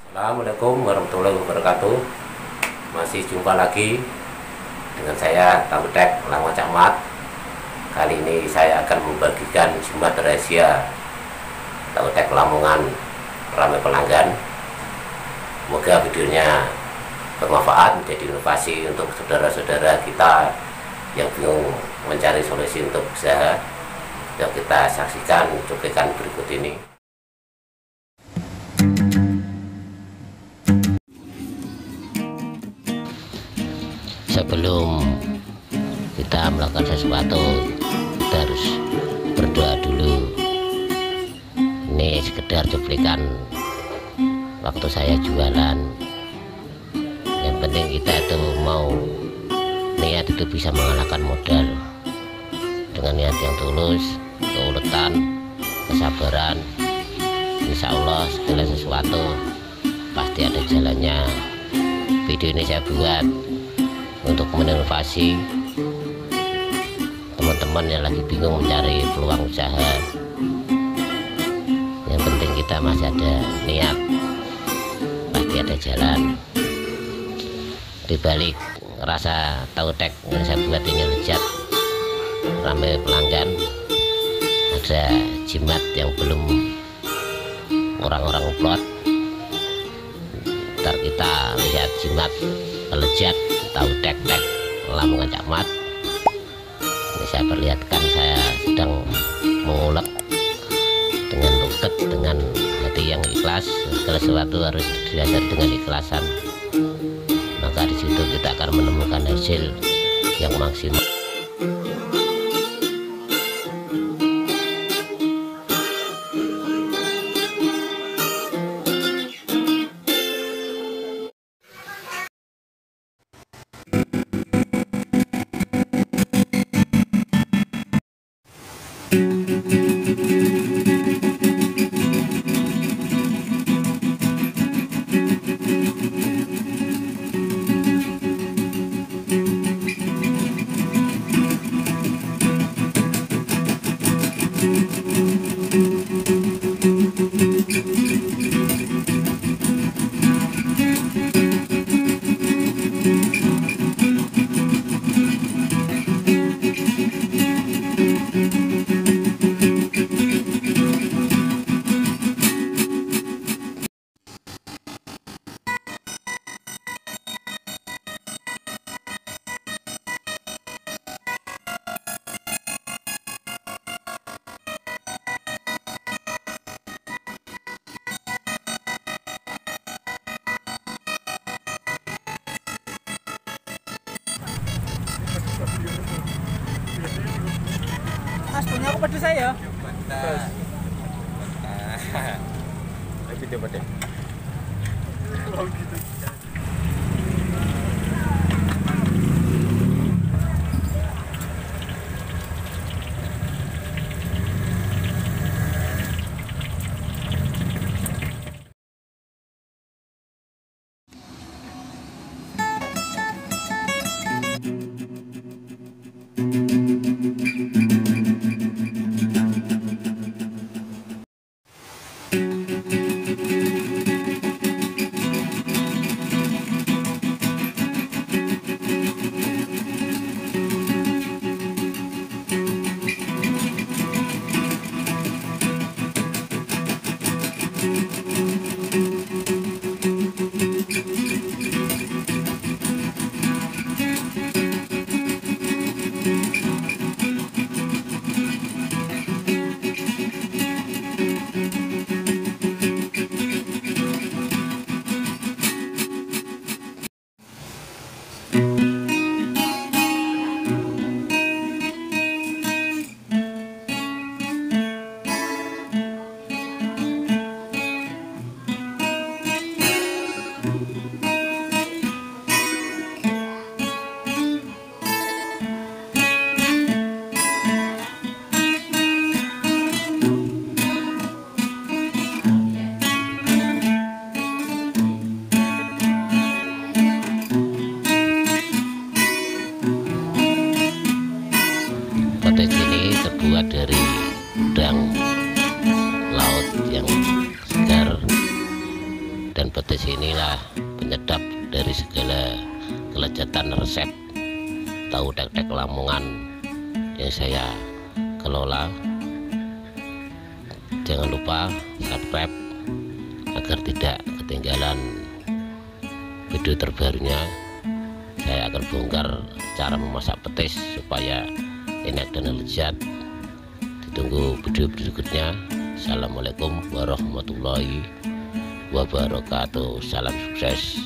Assalamualaikum warahmatullahi wabarakatuh. Masih jumpa lagi dengan saya Tautek Lamongan Camat. Kali ini saya akan membagikan jimat rahasia Tautek Lamongan ramai pelanggan. Semoga videonya bermanfaat, menjadi inovasi untuk saudara-saudara kita yang bingung mencari solusi untuk usaha. Yuk kita saksikan cuplikan berikut ini. Sebelum kita melakukan sesuatu, kita harus berdoa dulu. Ini sekedar cuplikan waktu saya jualan. Yang penting kita itu mau niat itu bisa mengalahkan modal. Dengan niat yang tulus, keuletan, kesabaran, insya Allah segala sesuatu pasti ada jalannya. Video ini saya buat untuk menginovasi teman-teman yang lagi bingung mencari peluang usaha. Yang penting kita masih ada niat, pasti ada jalan. Di balik rasa Tautek yang saya buat ini lezat, ramai pelanggan, ada jimat yang belum orang-orang upload. Ntar kita lihat jimat lezat Tautek Lamongan Camat. Ini saya perlihatkan, saya sedang mengulek dengan luket, dengan hati yang ikhlas. Segala sesuatu harus didasari dengan ikhlasan, maka di situ kita akan menemukan hasil yang maksimal. Mas, punya aku pedes saya. Video pada. Ikan petis inilah penyedap dari segala kelezatan resep tahu tek-tek Lamongan yang saya kelola. Jangan lupa subscribe agar tidak ketinggalan video terbarunya. Saya akan bongkar cara memasak petis supaya enak dan lezat. Ditunggu video berikutnya. Assalamualaikum warahmatullahi wabarakatuh. Salam sukses.